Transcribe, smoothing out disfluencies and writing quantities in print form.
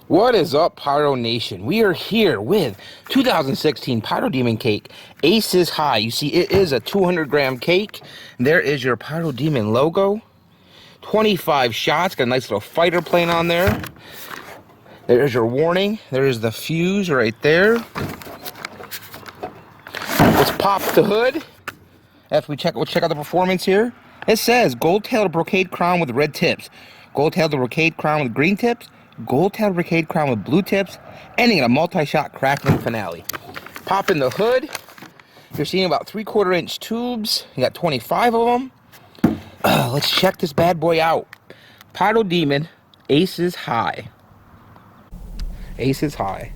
What is up, Pyro Nation? We are here with 2016 Pyro Demon cake, Aces High. You see, it is a 200-gram cake. There is your Pyro Demon logo. 25 shots, got a nice little fighter plane on there. There's your warning. There is the fuse right there. Let's pop the hood. After we'll check out the performance here. It says gold-tailed brocade crown with red tips, gold-tailed brocade crown with green tips, gold-tailed brocade crown with blue tips, ending in a multi-shot crackling finale. Pop in the hood. You're seeing about 3/4 inch tubes. You got 25 of them. Let's check this bad boy out. Pyro Demon, Aces High. Aces High.